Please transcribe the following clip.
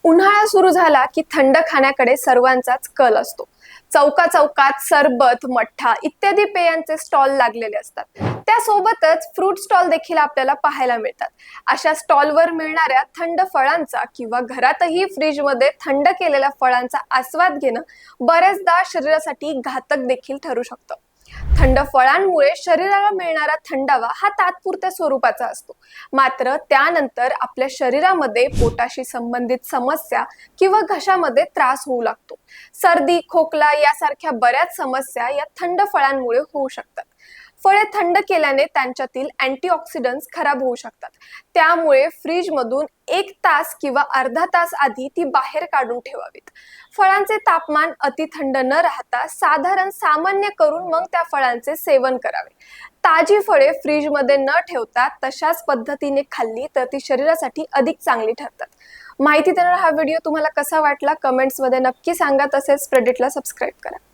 उन्हाळा सुरू झाला की थंड खाण्याकडे सर्वांचाच कल असतो. चौका चौकात सरबत, मठ्ठा इत्यादी पेयांचे स्टॉल लागलेले असतात. त्यासोबतच फ्रूट स्टॉल देखील आपल्याला पाहायला मिळतात. अशा स्टॉलवर मिळणाऱ्या थंड फळांचा किंवा घरातही फ्रीजमध्ये थंड केलेल्या फळांचा आस्वाद घेणं बऱ्याचदा शरीरासाठी घातक देखील ठरू शकतं. थंड फळांमुळे शरीराला मिळणारा थंडावा हा तात्पुरत्या स्वरूपाचा असतो. मात्र त्यानंतर आपल्या शरीरामध्ये पोटाशी संबंधित समस्या किंवा घशामध्ये त्रास होऊ लागतो. सर्दी, खोकला यासारख्या बऱ्याच समस्या या थंड फळांमुळे होऊ शकतात. फळे थंड केल्याने त्यांच्यातील अँटीऑक्सिडंट्स खराब होऊ शकतात. त्यामुळे फ्रीजमधून 1 तास किंवा अर्धा तास आधी ती बाहेर काढून ठेवावीत. फळांचे तापमान अति थंड न राहता साधारण सामान्य करून मग त्या फळांचे सेवन करावे. ताजी फळे फ्रीजमध्ये न ठेवता तशाच पद्धतीने खाल्ली तर ती शरीरासाठी अधिक चांगली ठरतात. माहिती देणारा हा व्हिडिओ तुम्हाला कसा वाटला कमेंट्समध्ये नक्की सांगा. तसेच प्रेडिटला सबस्क्राईब करा.